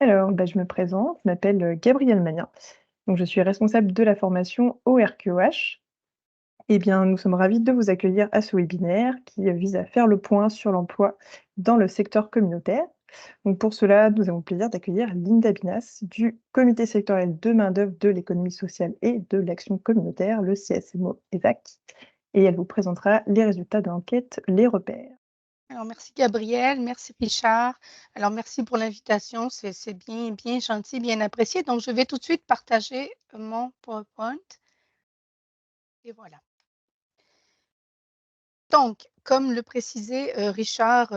Alors, je me présente, je m'appelle Gabrielle Magnin. Donc, je suis responsable de la formation au RQEH. Eh bien, nous sommes ravis de vous accueillir à ce webinaire qui vise à faire le point sur l'emploi dans le secteur communautaire. Donc, pour cela, nous avons le plaisir d'accueillir Linda Binas du Comité sectoriel de main-d'œuvre de l'économie sociale et de l'action communautaire, le CSMO-ESAC. Et elle vous présentera les résultats de l'enquête Les Repères. Alors, merci Gabriel, merci Richard. Alors, merci pour l'invitation, c'est bien gentil, bien apprécié. Donc, je vais tout de suite partager mon PowerPoint. Et voilà. Donc, comme le précisait Richard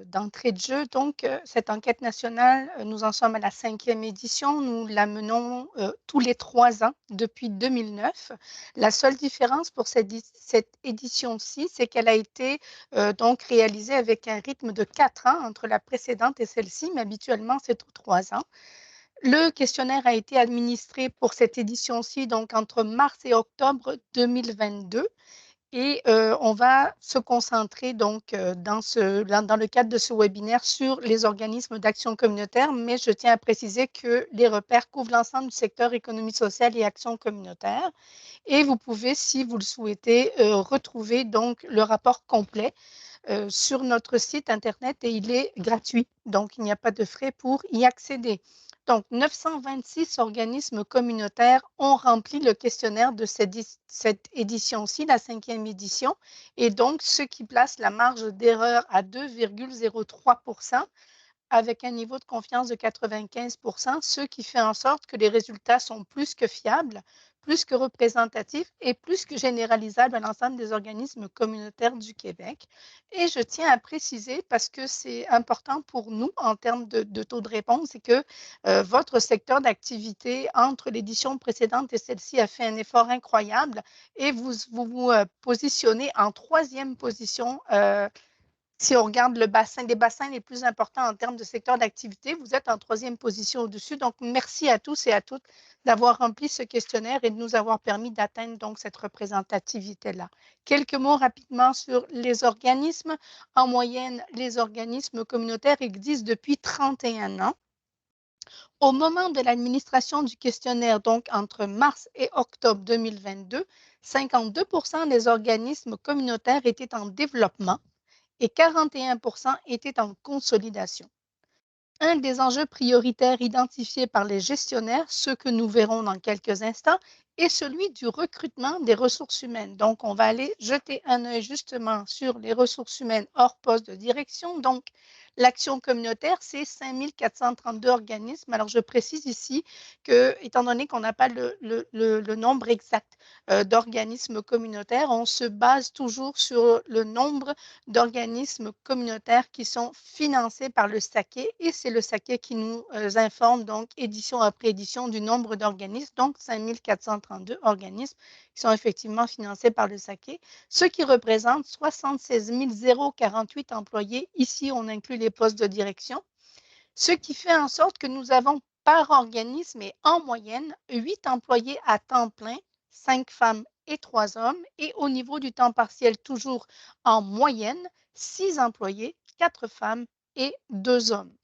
d'entrée de jeu, donc, cette enquête nationale, nous en sommes à la 5e édition. Nous la menons tous les 3 ans depuis 2009. La seule différence pour cette édition-ci, c'est qu'elle a été donc réalisée avec un rythme de 4 ans entre la précédente et celle-ci, mais habituellement, c'est 3 ans. Le questionnaire a été administré pour cette édition-ci, donc entre mars et octobre 2022. Et on va se concentrer donc dans le cadre de ce webinaire sur les organismes d'action communautaire, mais je tiens à préciser que les repères couvrent l'ensemble du secteur économie sociale et action communautaire. Et vous pouvez, si vous le souhaitez, retrouver donc le rapport complet sur notre site Internet et il est gratuit. Donc, il n'y a pas de frais pour y accéder. Donc, 926 organismes communautaires ont rempli le questionnaire de cette édition-ci, la 5e édition, et donc ce qui place la marge d'erreur à 2,03% avec un niveau de confiance de 95%, ce qui fait en sorte que les résultats sont plus que fiables, plus que représentatifs et plus que généralisables à l'ensemble des organismes communautaires du Québec. Et je tiens à préciser, parce que c'est important pour nous en termes de taux de réponse, c'est que votre secteur d'activité entre l'édition précédente et celle-ci a fait un effort incroyable et vous vous positionnez en 3e position si on regarde les bassins les plus importants en termes de secteur d'activité, vous êtes en 3e position au-dessus. Donc, merci à tous et à toutes d'avoir rempli ce questionnaire et de nous avoir permis d'atteindre donc cette représentativité-là. Quelques mots rapidement sur les organismes. En moyenne, les organismes communautaires existent depuis 31 ans. Au moment de l'administration du questionnaire, donc entre mars et octobre 2022, 52% des organismes communautaires étaient en développement et 41% étaient en consolidation. Un des enjeux prioritaires identifiés par les gestionnaires, ce que nous verrons dans quelques instants, est celui du recrutement des ressources humaines. Donc, on va aller jeter un œil justement sur les ressources humaines hors poste de direction. Donc, l'action communautaire, c'est 5 432 organismes. Alors, je précise ici que, étant donné qu'on n'a pas le nombre exact d'organismes communautaires, on se base toujours sur le nombre d'organismes communautaires qui sont financés par le SAQE et c'est le SAQE qui nous informe donc édition après édition du nombre d'organismes, donc 5 432 organismes qui sont effectivement financés par le SAQE, ce qui représente 76 048 employés. Ici, on inclut les postes de direction, ce qui fait en sorte que nous avons par organisme et en moyenne 8 employés à temps plein, 5 femmes et 3 hommes, et au niveau du temps partiel, toujours en moyenne, 6 employés, 4 femmes et 2 hommes.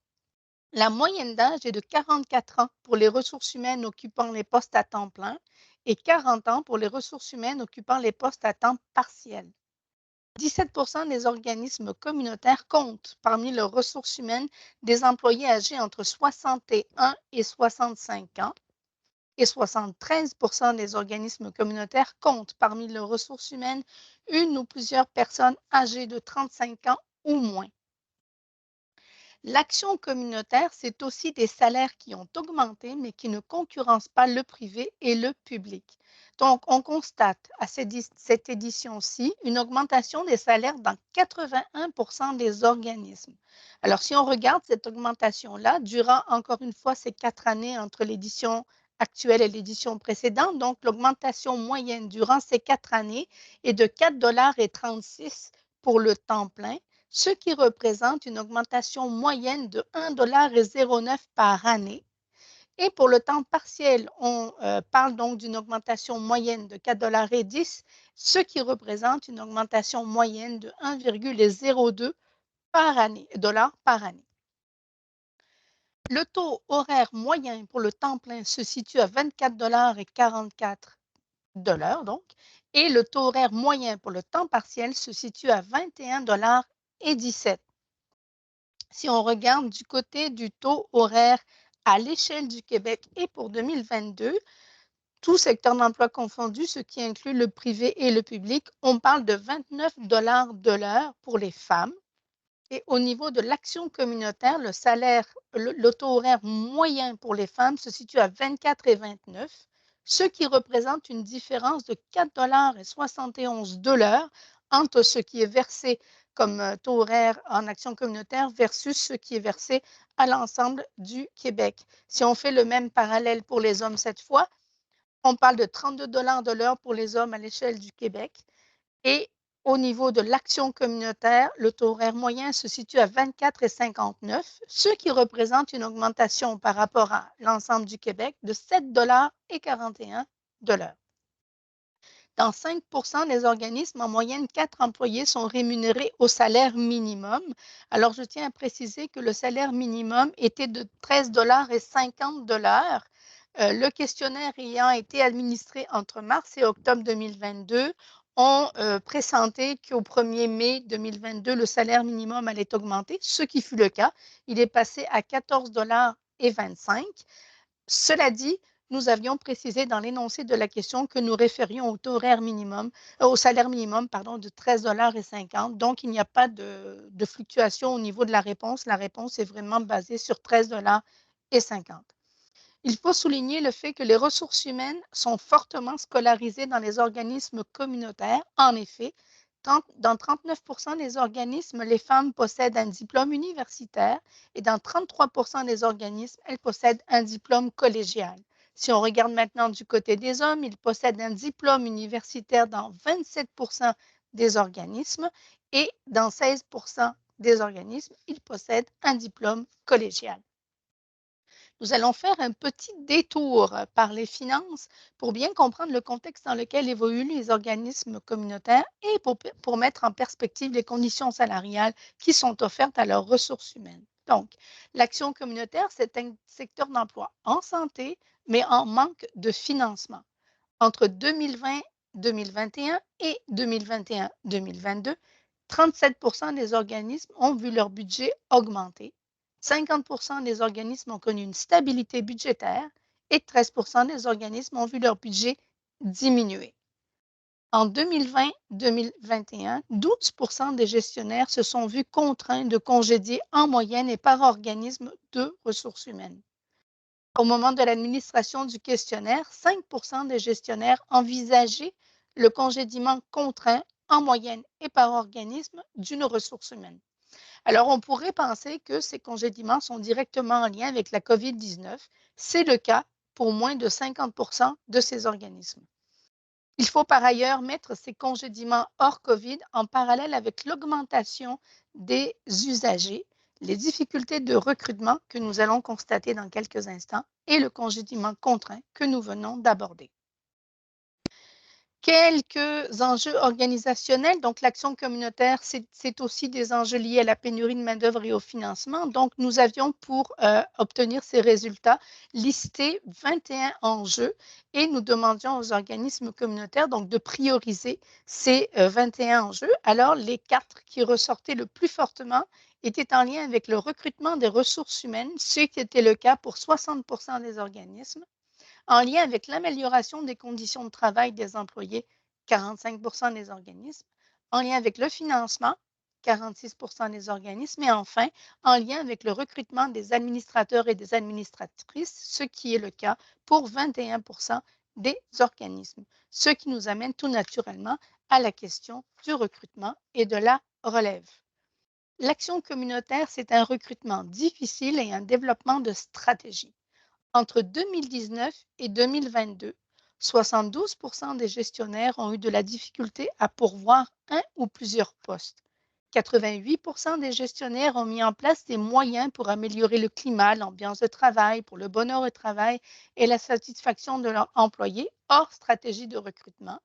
La moyenne d'âge est de 44 ans pour les ressources humaines occupant les postes à temps plein et 40 ans pour les ressources humaines occupant les postes à temps partiel. 17% des organismes communautaires comptent parmi leurs ressources humaines des employés âgés entre 61 et 65 ans et 73% des organismes communautaires comptent parmi leurs ressources humaines une ou plusieurs personnes âgées de 35 ans ou moins. L'action communautaire, c'est aussi des salaires qui ont augmenté, mais qui ne concurrencent pas le privé et le public. Donc, on constate à cette édition-ci une augmentation des salaires dans 81% des organismes. Alors, si on regarde cette augmentation-là, durant encore une fois ces 4 années entre l'édition actuelle et l'édition précédente, donc l'augmentation moyenne durant ces 4 années est de 4,36 $ pour le temps plein, ce qui représente une augmentation moyenne de 1,09 $ par année. Et pour le temps partiel, on parle donc d'une augmentation moyenne de 4,10 $, ce qui représente une augmentation moyenne de 1,02 $ par année. Le taux horaire moyen pour le temps plein se situe à 24,44 de l'heure donc, et le taux horaire moyen pour le temps partiel se situe à 21,17 $. Si on regarde du côté du taux horaire à l'échelle du Québec et pour 2022, tout secteur d'emploi confondu, ce qui inclut le privé et le public, on parle de 29 de l'heure pour les femmes. Et au niveau de l'action communautaire, le taux horaire moyen pour les femmes se situe à 24,29, ce qui représente une différence de 4,71 $ de l'heure entre ce qui est versé comme taux horaire en action communautaire versus ce qui est versé à l'ensemble du Québec. Si on fait le même parallèle pour les hommes cette fois, on parle de 32 de l'heure pour les hommes à l'échelle du Québec et au niveau de l'action communautaire, le taux horaire moyen se situe à 24,59, ce qui représente une augmentation par rapport à l'ensemble du Québec de 7,41 $ de l'heure. Dans 5 des organismes, en moyenne, 4 employés sont rémunérés au salaire minimum. Alors, je tiens à préciser que le salaire minimum était de 13,50 $ de l'heure. Le questionnaire ayant été administré entre mars et octobre 2022 ont pressenté qu'au 1er mai 2022, le salaire minimum allait augmenter, ce qui fut le cas. Il est passé à 14,25 $. Cela dit, nous avions précisé dans l'énoncé de la question que nous référions au taux horaire minimum, au salaire minimum, pardon, de 13,50 $. Donc, il n'y a pas de fluctuation au niveau de la réponse. La réponse est vraiment basée sur 13,50 $. Il faut souligner le fait que les ressources humaines sont fortement scolarisées dans les organismes communautaires. En effet, dans 39 des organismes, les femmes possèdent un diplôme universitaire et dans 33 des organismes, elles possèdent un diplôme collégial. Si on regarde maintenant du côté des hommes, ils possèdent un diplôme universitaire dans 27 des organismes et dans 16 des organismes, ils possèdent un diplôme collégial. Nous allons faire un petit détour par les finances pour bien comprendre le contexte dans lequel évoluent les organismes communautaires et pour mettre en perspective les conditions salariales qui sont offertes à leurs ressources humaines. Donc, l'action communautaire, c'est un secteur d'emploi en santé, mais en manque de financement. Entre 2020-2021 et 2021-2022, 37 des organismes ont vu leur budget augmenter, 50 des organismes ont connu une stabilité budgétaire et 13 des organismes ont vu leur budget diminuer. En 2020-2021, 12 des gestionnaires se sont vus contraints de congédier en moyenne et par organisme 2 ressources humaines. Au moment de l'administration du questionnaire, 5 des gestionnaires envisageaient le congédiement contraint en moyenne et par organisme d'une ressource humaine. Alors, on pourrait penser que ces congédiements sont directement en lien avec la COVID-19. C'est le cas pour moins de 50 de ces organismes. Il faut par ailleurs mettre ces congédiements hors COVID en parallèle avec l'augmentation des usagers, les difficultés de recrutement que nous allons constater dans quelques instants et le congédiement contraint que nous venons d'aborder. Quelques enjeux organisationnels. Donc, l'action communautaire, c'est aussi des enjeux liés à la pénurie de main-d'œuvre et au financement. Donc, nous avions pour obtenir ces résultats listé 21 enjeux et nous demandions aux organismes communautaires donc, de prioriser ces 21 enjeux. Alors, les 4 qui ressortaient le plus fortement étaient en lien avec le recrutement des ressources humaines, ce qui était le cas pour 60 des organismes, en lien avec l'amélioration des conditions de travail des employés, 45 des organismes, en lien avec le financement, 46 des organismes, et enfin, en lien avec le recrutement des administrateurs et des administratrices, ce qui est le cas pour 21 des organismes, ce qui nous amène tout naturellement à la question du recrutement et de la relève. L'action communautaire, c'est un recrutement difficile et un développement de stratégie. Entre 2019 et 2022, 72 des gestionnaires ont eu de la difficulté à pourvoir un ou plusieurs postes. 88 des gestionnaires ont mis en place des moyens pour améliorer le climat, l'ambiance de travail, pour le bonheur au travail et la satisfaction de leurs employés, hors stratégie de recrutement.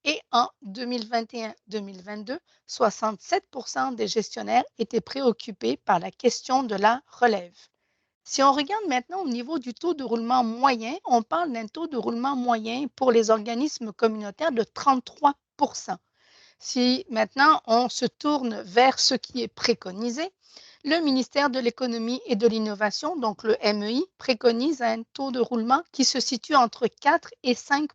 Et en 2021-2022, 67 des gestionnaires étaient préoccupés par la question de la relève. Si on regarde maintenant au niveau du taux de roulement moyen, on parle d'un taux de roulement moyen pour les organismes communautaires de 33. Si maintenant on se tourne vers ce qui est préconisé, le ministère de l'Économie et de l'Innovation, donc le MEI, préconise un taux de roulement qui se situe entre 4 et 5.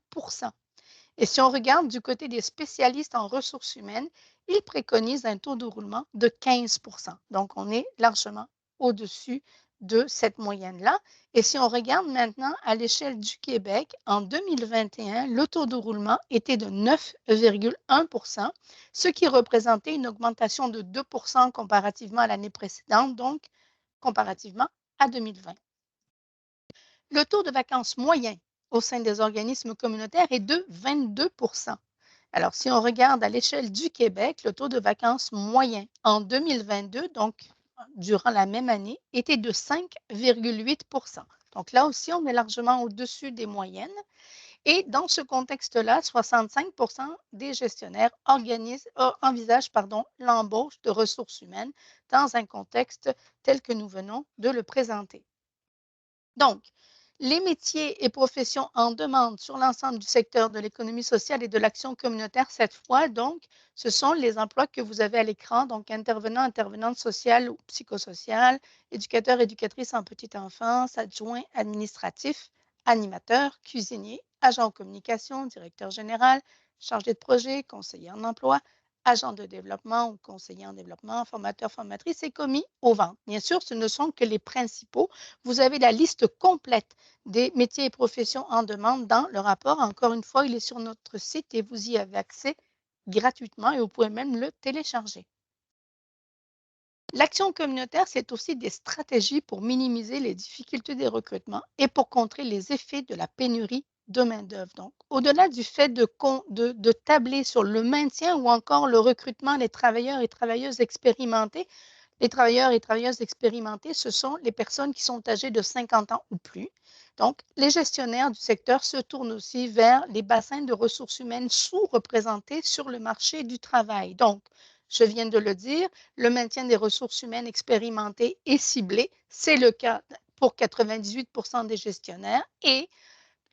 Et si on regarde du côté des spécialistes en ressources humaines, ils préconisent un taux de roulement de 15. Donc, on est largement au-dessus de cette moyenne-là. Et si on regarde maintenant à l'échelle du Québec, en 2021, le taux de roulement était de 9,1 ce qui représentait une augmentation de 2 comparativement à l'année précédente, donc comparativement à 2020. Le taux de vacances moyen au sein des organismes communautaires est de 22. Alors, si on regarde à l'échelle du Québec, le taux de vacances moyen en 2022, donc durant la même année, était de 5,8. Donc là aussi, on est largement au-dessus des moyennes. Et dans ce contexte-là, 65 des gestionnaires envisagent l'embauche de ressources humaines dans un contexte tel que nous venons de le présenter. Donc, les métiers et professions en demande sur l'ensemble du secteur de l'économie sociale et de l'action communautaire, cette fois, donc, ce sont les emplois que vous avez à l'écran, donc intervenant, intervenante sociale ou psychosociale, éducateur, éducatrice en petite enfance, adjoint administratif, animateur, cuisinier, agent en communication, directeur général, chargé de projet, conseiller en emploi, agent de développement ou conseiller en développement, formateur, formatrice et commis aux ventes. Bien sûr, ce ne sont que les principaux. Vous avez la liste complète des métiers et professions en demande dans le rapport. Encore une fois, il est sur notre site et vous y avez accès gratuitement et vous pouvez même le télécharger. L'action communautaire, c'est aussi des stratégies pour minimiser les difficultés des recrutements et pour contrer les effets de la pénurie de main-d'œuvre. Donc, au-delà du fait de tabler sur le maintien ou encore le recrutement des travailleurs et travailleuses expérimentés, les travailleurs et travailleuses expérimentés, ce sont les personnes qui sont âgées de 50 ans ou plus. Donc, les gestionnaires du secteur se tournent aussi vers les bassins de ressources humaines sous-représentés sur le marché du travail. Donc, je viens de le dire, le maintien des ressources humaines expérimentées et ciblées, c'est le cas pour 98 des gestionnaires. Et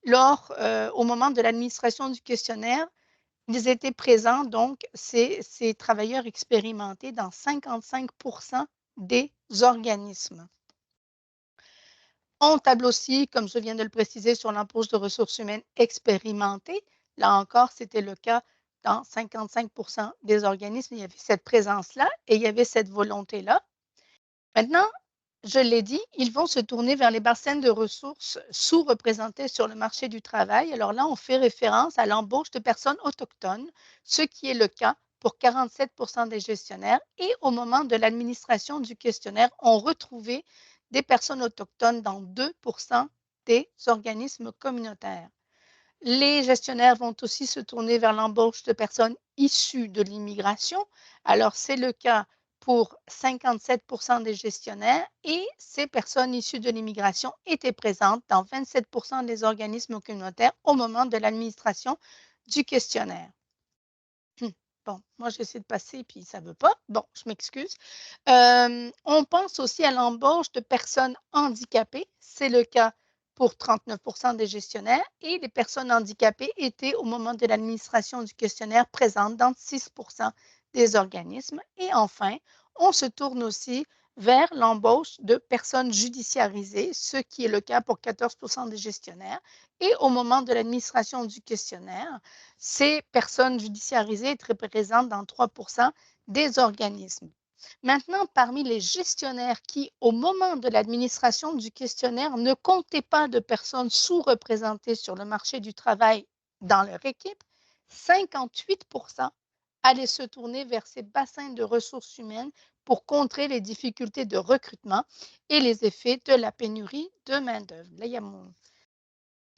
au moment de l'administration du questionnaire, ils étaient présents, donc, ces travailleurs expérimentés dans 55 des organismes. On table aussi, comme je viens de le préciser, sur l'embauche de ressources humaines expérimentées. Là encore, c'était le cas dans 55 des organismes. Il y avait cette présence-là et il y avait cette volonté-là. Maintenant, je l'ai dit, ils vont se tourner vers les bassins de ressources sous-représentés sur le marché du travail. Alors là, on fait référence à l'embauche de personnes autochtones, ce qui est le cas pour 47 des gestionnaires. Et au moment de l'administration du questionnaire, on retrouvait des personnes autochtones dans 2 des organismes communautaires. Les gestionnaires vont aussi se tourner vers l'embauche de personnes issues de l'immigration. Alors, c'est le cas pour 57 des gestionnaires et ces personnes issues de l'immigration étaient présentes dans 27 des organismes communautaires au moment de l'administration du questionnaire. Bon, moi, j'essaie de passer puis ça ne veut pas. Bon, je m'excuse. On pense aussi à l'embauche de personnes handicapées. C'est le cas pour 39 des gestionnaires et les personnes handicapées étaient, au moment de l'administration du questionnaire, présentes dans 6 des organismes. Et enfin, on se tourne aussi vers l'embauche de personnes judiciarisées, ce qui est le cas pour 14 des gestionnaires. Et au moment de l'administration du questionnaire, ces personnes judiciarisées étaient présentes dans 3 des organismes. Maintenant, parmi les gestionnaires qui, au moment de l'administration du questionnaire, ne comptaient pas de personnes sous-représentées sur le marché du travail dans leur équipe, 58 allaient se tourner vers ces bassins de ressources humaines pour contrer les difficultés de recrutement et les effets de la pénurie de main-d'œuvre. Là, il y a mon...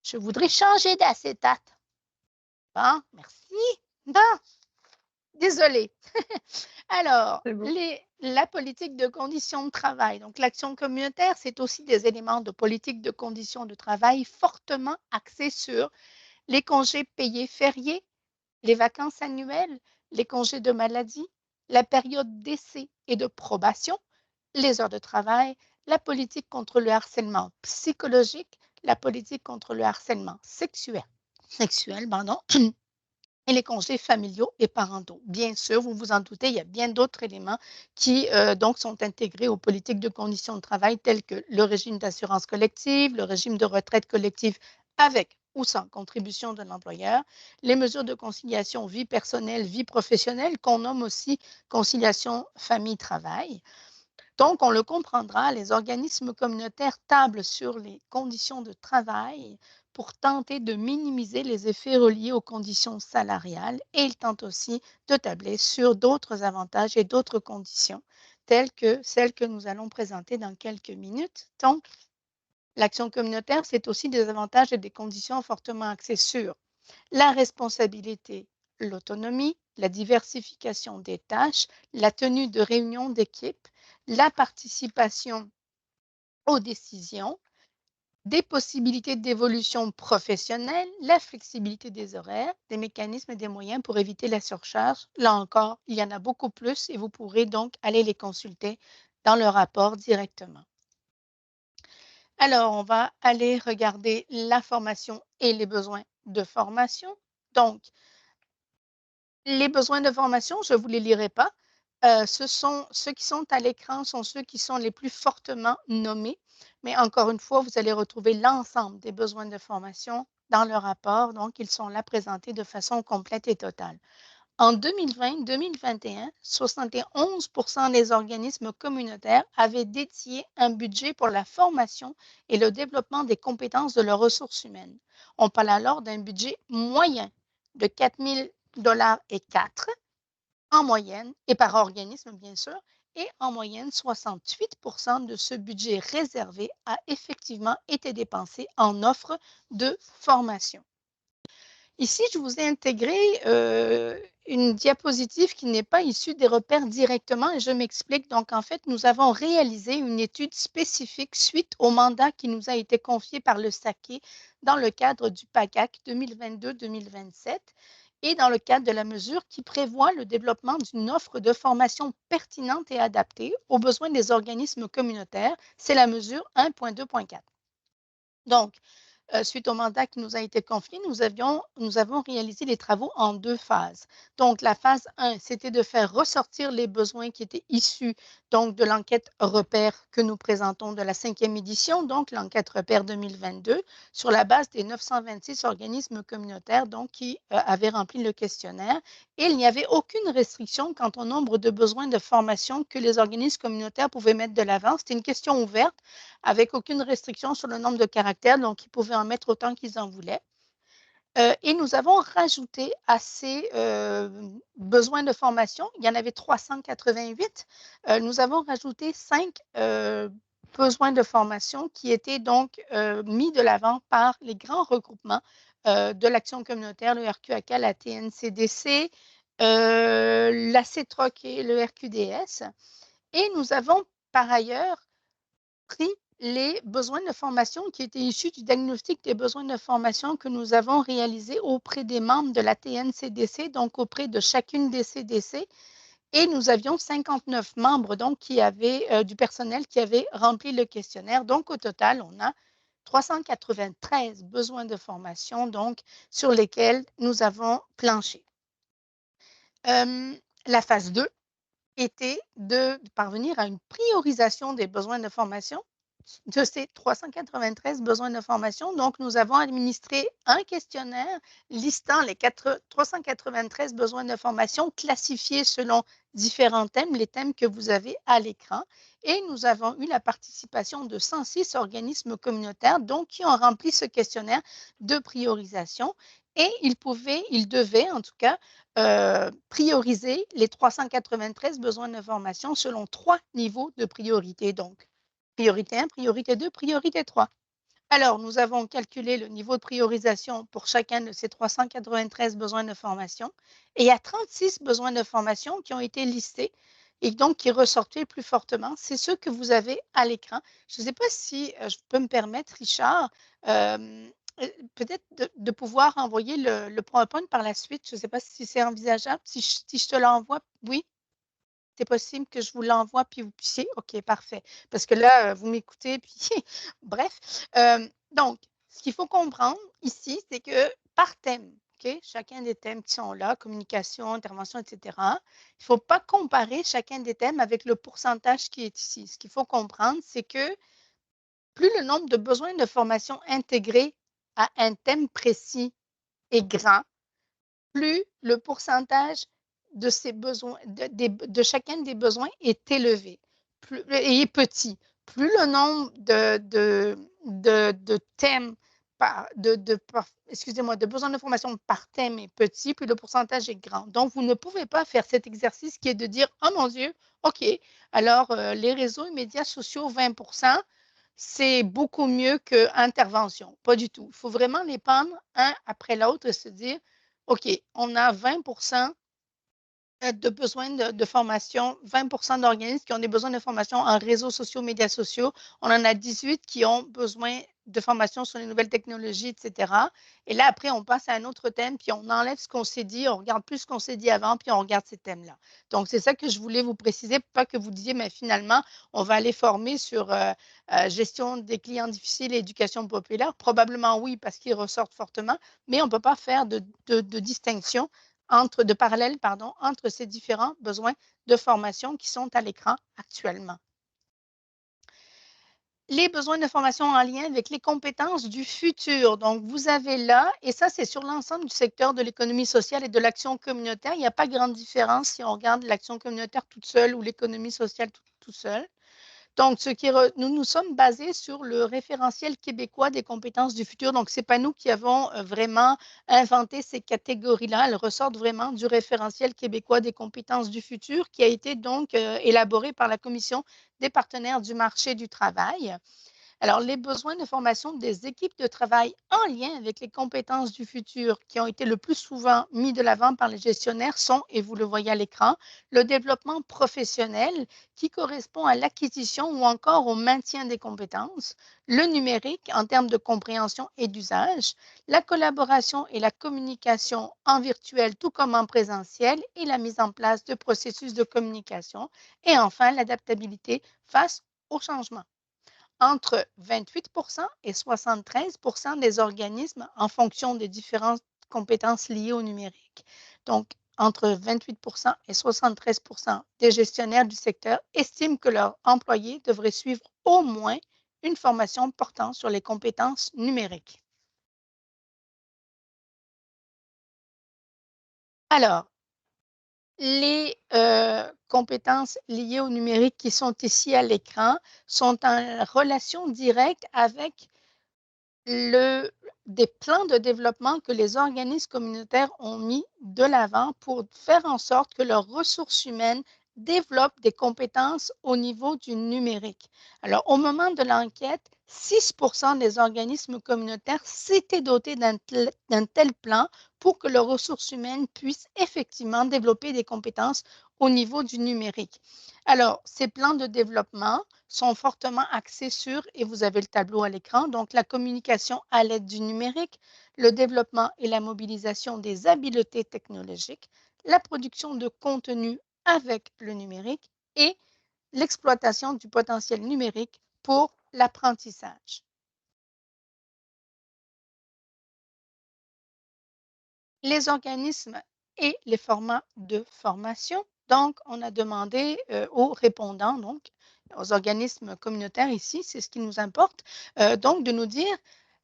Je voudrais changer d'acétate. Bon, merci. Bon, désolée. Alors, C'est bon. la politique de conditions de travail. Donc, l'action communautaire, c'est aussi des éléments de politique de conditions de travail fortement axés sur les congés payés fériés, les vacances annuelles, les congés de maladie, la période d'essai et de probation, les heures de travail, la politique contre le harcèlement psychologique, la politique contre le harcèlement sexuel, pardon, et les congés familiaux et parentaux. Bien sûr, vous vous en doutez, il y a bien d'autres éléments qui donc sont intégrés aux politiques de conditions de travail tels que le régime d'assurance collective, le régime de retraite collective avec ou sans contribution de l'employeur, les mesures de conciliation vie personnelle, vie professionnelle, qu'on nomme aussi conciliation famille-travail. Donc, on le comprendra, les organismes communautaires tablent sur les conditions de travail pour tenter de minimiser les effets reliés aux conditions salariales et ils tentent aussi de tabler sur d'autres avantages et d'autres conditions telles que celles que nous allons présenter dans quelques minutes. Donc, l'action communautaire, c'est aussi des avantages et des conditions fortement axées sur la responsabilité, l'autonomie, la diversification des tâches, la tenue de réunions d'équipe, la participation aux décisions, des possibilités d'évolution professionnelle, la flexibilité des horaires, des mécanismes et des moyens pour éviter la surcharge. Là encore, il y en a beaucoup plus et vous pourrez donc aller les consulter dans le rapport directement. Alors, on va aller regarder la formation et les besoins de formation. Donc, les besoins de formation, je ne vous les lirai pas. Ce sont ceux qui sont à l'écran sont ceux qui sont les plus fortement nommés. Mais encore une fois, vous allez retrouver l'ensemble des besoins de formation dans le rapport. Donc, ils sont là présentés de façon complète et totale. En 2020-2021, 71 des organismes communautaires avaient dédié un budget pour la formation et le développement des compétences de leurs ressources humaines. On parle alors d'un budget moyen de 4 000 et 4 en moyenne, et par organisme bien sûr, et en moyenne, 68 de ce budget réservé a effectivement été dépensé en offres de formation. Ici, je vous ai intégré une diapositive qui n'est pas issue des repères directement et je m'explique. Donc, en fait, nous avons réalisé une étude spécifique suite au mandat qui nous a été confié par le SACE dans le cadre du PACAC 2022-2027 et dans le cadre de la mesure qui prévoit le développement d'une offre de formation pertinente et adaptée aux besoins des organismes communautaires. C'est la mesure 1.2.4. Donc, suite au mandat qui nous a été confié, nous avons réalisé les travaux en 2 phases. Donc, la phase 1, c'était de faire ressortir les besoins qui étaient issus donc de l'enquête repère que nous présentons de la 5e édition, donc l'enquête repère 2022, sur la base des 926 organismes communautaires donc, qui avaient rempli le questionnaire. Et il n'y avait aucune restriction quant au nombre de besoins de formation que les organismes communautaires pouvaient mettre de l'avant. C'était une question ouverte avec aucune restriction sur le nombre de caractères, donc ils pouvaient en mettre autant qu'ils en voulaient. Et nous avons rajouté à ces besoins de formation, il y en avait 388, nous avons rajouté 5 besoins de formation qui étaient donc mis de l'avant par les grands regroupements de l'action communautaire, le RQAK, la TNCDC, la CETROC et le RQDS. Et nous avons par ailleurs pris les besoins de formation qui étaient issus du diagnostic des besoins de formation que nous avons réalisé auprès des membres de la TNCDC, donc auprès de chacune des CDC. Et nous avions 59 membres donc, qui avaient, du personnel qui avait rempli le questionnaire. Donc, au total, on a 393 besoins de formation donc, sur lesquels nous avons planché. La phase 2 était de parvenir à une priorisation des besoins de formation de ces 393 besoins de formation. Donc, nous avons administré un questionnaire listant les 393 besoins de formation classifiés selon différents thèmes, les thèmes que vous avez à l'écran. Et nous avons eu la participation de 106 organismes communautaires donc, qui ont rempli ce questionnaire de priorisation. Et ils devaient en tout cas prioriser les 393 besoins de formation selon 3 niveaux de priorité. Donc, priorité 1, priorité 2, priorité 3. Alors, nous avons calculé le niveau de priorisation pour chacun de ces 393 besoins de formation et il y a 36 besoins de formation qui ont été listés et donc qui ressortaient plus fortement. C'est ceux que vous avez à l'écran. Je ne sais pas si je peux me permettre, Richard, peut-être de pouvoir envoyer le PowerPoint par la suite. Je ne sais pas si c'est envisageable. Si je te l'envoie, oui? C'est possible que je vous l'envoie puis vous puissiez? OK, parfait. Parce que là, vous m'écoutez puis bref. Donc, ce qu'il faut comprendre ici, c'est que par thème, OK, chacun des thèmes qui sont là, communication, intervention, et cetera, il ne faut pas comparer chacun des thèmes avec le pourcentage qui est ici. Ce qu'il faut comprendre, c'est que plus le nombre de besoins de formation intégrés à un thème précis est grand, plus le pourcentage de ces besoins, de chacun des besoins est élevé et est petit. Plus le nombre de thèmes, excusez-moi, de besoins de formation par thème est petit, plus le pourcentage est grand. Donc, vous ne pouvez pas faire cet exercice qui est de dire, oh mon Dieu, OK, alors les réseaux et médias sociaux, 20 c'est beaucoup mieux qu'intervention. Pas du tout. Il faut vraiment les prendre un après l'autre et se dire, OK, on a 20 de besoins de formation, 20 d'organismes qui ont des besoins de formation en réseaux sociaux, médias sociaux. On en a 18 qui ont besoin de formation sur les nouvelles technologies, et cetera. Et là, après, on passe à un autre thème, puis on enlève ce qu'on s'est dit, on regarde plus ce qu'on s'est dit avant, puis on regarde ces thèmes-là. Donc, c'est ça que je voulais vous préciser, pas que vous disiez, mais finalement, on va aller former sur gestion des clients difficiles et éducation populaire. Probablement oui, parce qu'ils ressortent fortement, mais on ne peut pas faire de distinction de parallèle, pardon, entre ces différents besoins de formation qui sont à l'écran actuellement. Les besoins de formation en lien avec les compétences du futur. Donc, vous avez là, et ça, c'est sur l'ensemble du secteur de l'économie sociale et de l'action communautaire. Il n'y a pas grande différence si on regarde l'action communautaire toute seule ou l'économie sociale tout seul. Donc, nous nous sommes basés sur le référentiel québécois des compétences du futur. Donc, ce n'est pas nous qui avons vraiment inventé ces catégories-là. Elles ressortent vraiment du référentiel québécois des compétences du futur qui a été donc élaboré par la Commission des partenaires du marché du travail. Alors, les besoins de formation des équipes de travail en lien avec les compétences du futur qui ont été le plus souvent mis de l'avant par les gestionnaires sont, et vous le voyez à l'écran, le développement professionnel qui correspond à l'acquisition ou encore au maintien des compétences, le numérique en termes de compréhension et d'usage, la collaboration et la communication en virtuel tout comme en présentiel et la mise en place de processus de communication et enfin l'adaptabilité face au changement. Entre 28 et 73 des organismes en fonction des différentes compétences liées au numérique. Donc, entre 28 et 73 des gestionnaires du secteur estiment que leurs employés devraient suivre au moins une formation portant sur les compétences numériques. Alors, les compétences liées au numérique qui sont ici à l'écran sont en relation directe avec des plans de développement que les organismes communautaires ont mis de l'avant pour faire en sorte que leurs ressources humaines développent des compétences au niveau du numérique. Alors, au moment de l'enquête, 6 des organismes communautaires s'étaient dotés d'un tel plan pour que leurs ressources humaines puissent effectivement développer des compétences au niveau du numérique. Alors, ces plans de développement sont fortement axés sur, et vous avez le tableau à l'écran, donc la communication à l'aide du numérique, le développement et la mobilisation des habiletés technologiques, la production de contenu avec le numérique et l'exploitation du potentiel numérique pour l'apprentissage. Les organismes et les formats de formation. Donc, on a demandé aux répondants, donc aux organismes communautaires ici, c'est ce qui nous importe, donc de nous dire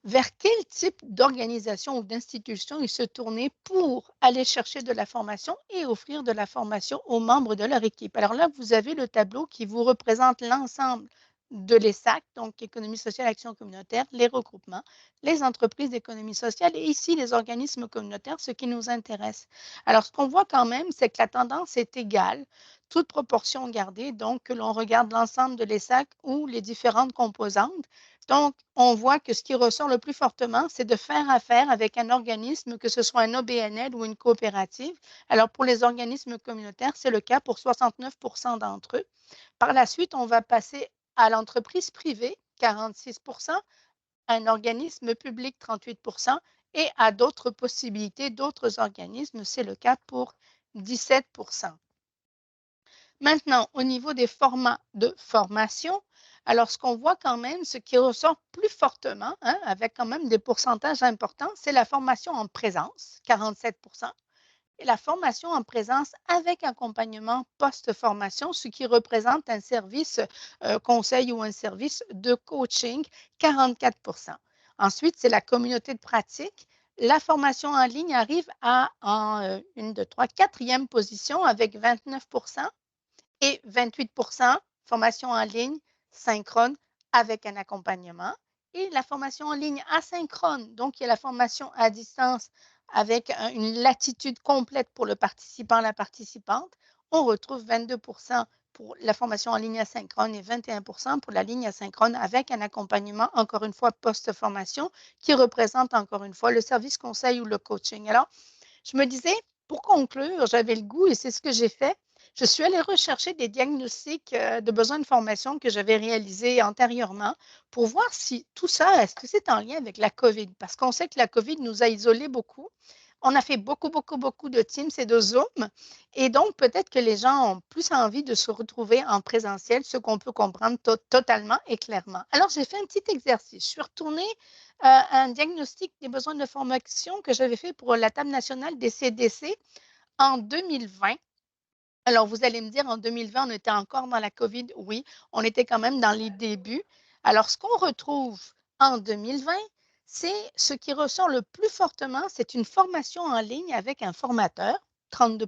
vers quel type d'organisation ou d'institution ils se tournaient pour aller chercher de la formation et offrir de la formation aux membres de leur équipe. Alors là, vous avez le tableau qui vous représente l'ensemble de l'ESAC, donc Économie sociale, action communautaire, les regroupements, les entreprises d'économie sociale et ici les organismes communautaires, ce qui nous intéresse. Alors, ce qu'on voit quand même, c'est que la tendance est égale, toute proportion gardée, donc que l'on regarde l'ensemble de l'ESAC ou les différentes composantes. Donc, on voit que ce qui ressort le plus fortement, c'est de faire affaire avec un organisme, que ce soit un OBNL ou une coopérative. Alors, pour les organismes communautaires, c'est le cas pour 69 d'entre eux. Par la suite, on va passer à l'entreprise privée, 46 un organisme public, 38 et à d'autres possibilités, d'autres organismes, c'est le cas pour 17 . Maintenant, au niveau des formats de formation, alors ce qu'on voit quand même, ce qui ressort plus fortement, hein, avec quand même des pourcentages importants, c'est la formation en présence, 47, et la formation en présence avec accompagnement post-formation, ce qui représente un service conseil ou un service de coaching, 44. Ensuite, c'est la communauté de pratique. La formation en ligne arrive en une, deux, trois, quatrième position avec 29 et 28 formation en ligne synchrone avec un accompagnement. Et la formation en ligne asynchrone, donc il y a la formation à distance avec une latitude complète pour le participant, la participante. On retrouve 22 pour la formation en ligne asynchrone et 21 pour la ligne asynchrone avec un accompagnement, encore une fois, post-formation, qui représente encore une fois le service conseil ou le coaching. Alors, je me disais, pour conclure, j'avais le goût et c'est ce que j'ai fait. Je suis allée rechercher des diagnostics de besoins de formation que j'avais réalisés antérieurement pour voir si tout ça, est-ce que c'est en lien avec la COVID? Parce qu'on sait que la COVID nous a isolés beaucoup. On a fait beaucoup, beaucoup, beaucoup de Teams et de Zoom. Et donc, peut-être que les gens ont plus envie de se retrouver en présentiel, ce qu'on peut comprendre totalement et clairement. Alors, j'ai fait un petit exercice. Je suis retournée un diagnostic des besoins de formation que j'avais fait pour la table nationale des CDC en 2020. Alors, vous allez me dire, en 2020, on était encore dans la COVID. Oui, on était quand même dans les débuts. Alors, ce qu'on retrouve en 2020, c'est ce qui ressort le plus fortement, c'est une formation en ligne avec un formateur, 32.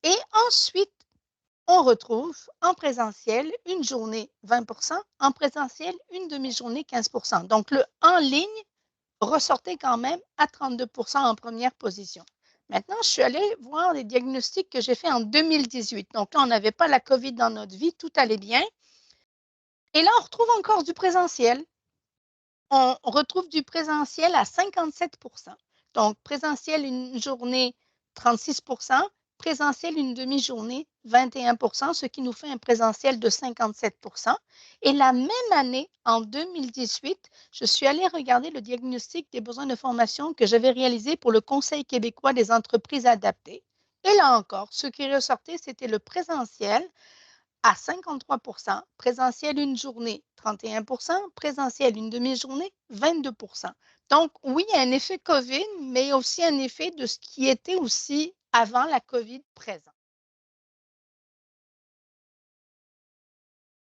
Et ensuite, on retrouve en présentiel une journée, 20 en présentiel une demi-journée, 15. Donc, le en ligne ressortait quand même à 32 en première position. Maintenant, je suis allée voir les diagnostics que j'ai faits en 2018. Donc là, on n'avait pas la COVID dans notre vie, tout allait bien. Et là, on retrouve encore du présentiel. On retrouve du présentiel à 57. Donc, présentiel une journée, 36. Présentiel une demi-journée, 21 ce qui nous fait un présentiel de 57. Et la même année, en 2018, je suis allée regarder le diagnostic des besoins de formation que j'avais réalisé pour le Conseil québécois des entreprises adaptées. Et là encore, ce qui ressortait, c'était le présentiel à 53 présentiel une journée, 31 présentiel une demi-journée, 22. Donc, oui, il y a un effet COVID, mais aussi un effet de ce qui était aussi avant la COVID présent.